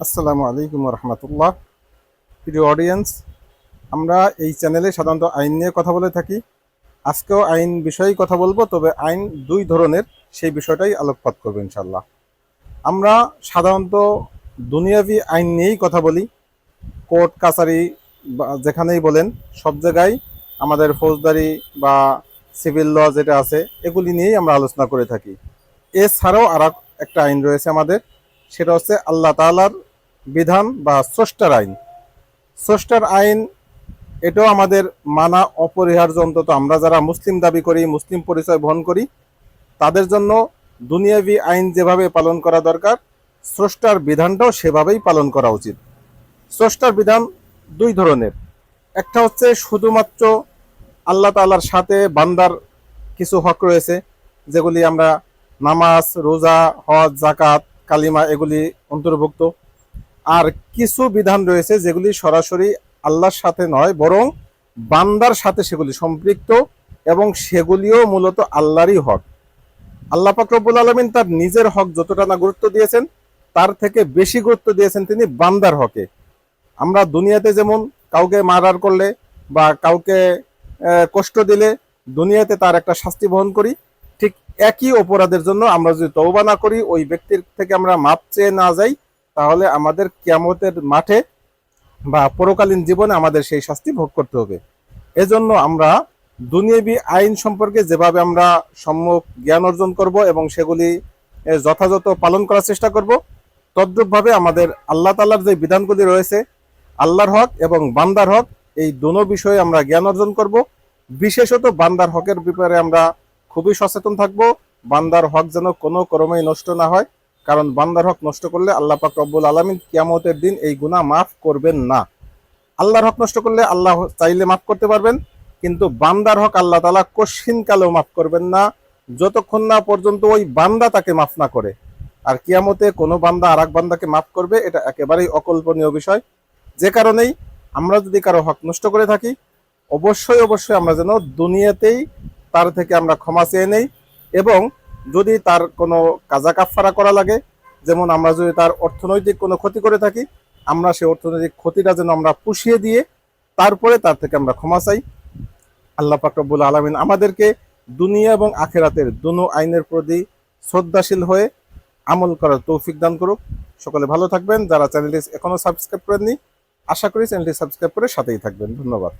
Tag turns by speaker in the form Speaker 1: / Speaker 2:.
Speaker 1: আসসালামু আলাইকুম রহমতুল্লাহ। প্রিয় অডিয়েন্স, আমরা এই চ্যানেলে সাধারণত আইন নিয়ে কথা বলে থাকি। আজকেও আইন বিষয়েই কথা বলবো, তবে আইন দুই ধরনের, সেই বিষয়টাই আলোকপাত করবো ইনশাল্লাহ। আমরা সাধারণত দুনিয়াবি আইন নিয়েই কথা বলি। কোর্ট কাছারি বা যেখানেই বলেন, সব জায়গায় আমাদের ফৌজদারি বা সিভিল ল যেটা আছে এগুলি নিয়েই আমরা আলোচনা করে থাকি। এছাড়াও আর একটা আইন রয়েছে আমাদের, সেটা হচ্ছে আল্লাহ তাআলার বিধান বা স্রষ্টার আইন। স্রষ্টার আইন এটাও আমাদের মানা অপরিহার্য, অন্তত আমরা যারা মুসলিম দাবি করি, মুসলিম পরিচয় বহন করি, তাদের জন্য দুনিয়াবি আইন যেভাবে পালন করা দরকার, স্রষ্টার বিধানটাও সেভাবেই পালন করা উচিত। স্রষ্টার বিধান দুই ধরনের। একটা হচ্ছে শুধুমাত্র আল্লাহ তাআলার সাথে বান্দার কিছু হক রয়েছে, যেগুলি আমরা নামাজ, রোজা, হজ, জাকাত, কালিমা এগুলি অন্তর্ভুক্ত। আর কিছু বিধান রয়েছে যেগুলি সরাসরি আল্লাহর সাথে নয়, বরং বান্দার সাথে সেগুলি সম্পৃক্ত, এবং সেগুলিও মূলত আল্লাহরই হক। আল্লাহ পাক রব্বুল আলামিন তার নিজের হক যতটা না গুরুত্ব দিয়েছেন, তার থেকে বেশি গুরুত্ব দিয়েছেন তিনি বান্দার হকে। আমরা দুনিয়াতে যেমন কাউকে মার্ডার করলে বা কাউকে কষ্ট দিলে দুনিয়াতে তার একটা শাস্তি বহন করি, ঠিক একই অপরাধের জন্য আমরা যদি তওবা না করি, ওই ব্যক্তির থেকে আমরা মাপ চেয়ে না যাই, তাহলে আমাদের কিয়ামতের মাঠে বা পরকালীন জীবনে আমাদের সেই শাস্তি ভোগ করতে হবে। এজন্য আমরা দুনিয়াবি আইন সম্পর্কে যেভাবে আমরা সম্যক জ্ঞান অর্জন করব এবং সেগুলি যথাযথ পালন করার চেষ্টা করব, তদ্রূপভাবে আমাদের আল্লাহ তাআলার যে বিধানগুলি রয়েছে, আল্লাহর হক এবং বান্দার হক, এই দোনো বিষয়ে আমরা জ্ঞান অর্জন করব। বিশেষত বান্দার হকের ব্যাপারে আমরা খুবই সচেতন থাকব। বান্দার হক যেন কোনো ক্রমেই নষ্ট না হয়, কারণ বান্দার হক নষ্ট করলে আল্লাহ পাক রব্বুল আলামিন কিয়ামতের দিন এই গুনাহ মাফ করবেন না। আল্লাহর হক নষ্ট করলে আল্লাহ চাইলে মাফ করতে পারবেন, কিন্তু বান্দার হক আল্লাহ তাআলা কশিন কালেও মাফ করবেন না, যতক্ষণ না পর্যন্ত ওই বান্দা তাকে মাফ না করে। আর কিয়ামতে কোনো বান্দা আর এক বান্দাকে মাফ করবে, এটা একেবারেই অকল্পনীয় বিষয়। যে কারণেই আমরা যদি কারো হক নষ্ট করে থাকি, অবশ্যই অবশ্যই আমরা যেন দুনিয়াতেই তার থেকে আমরা ক্ষমা চেয়ে নেই, এবং যদি তার কোনো কাজা কাফফারা করা লাগে, যেমন আমরা যদি তার অর্থনৈতিক কোনো ক্ষতি করে থাকি, আমরা সেই অর্থনৈতিক ক্ষতিটা যেন আমরা পুষিয়ে দিয়ে তারপরে তার থেকে আমরা ক্ষমা চাই। আল্লাহ পাক রব্বুল আলামিন আমাদেরকে দুনিয়া এবং আখিরাতের দুনো আইনের প্রতি শ্রদ্ধাশীল হয়ে আমল করার তৌফিক দান করুক। সকলে ভালো থাকবেন। যারা চ্যানেলটি এখনো সাবস্ক্রাইব করেননি, আশা করি চ্যানেলটি সাবস্ক্রাইব করে সাথেই থাকবেন। ধন্যবাদ।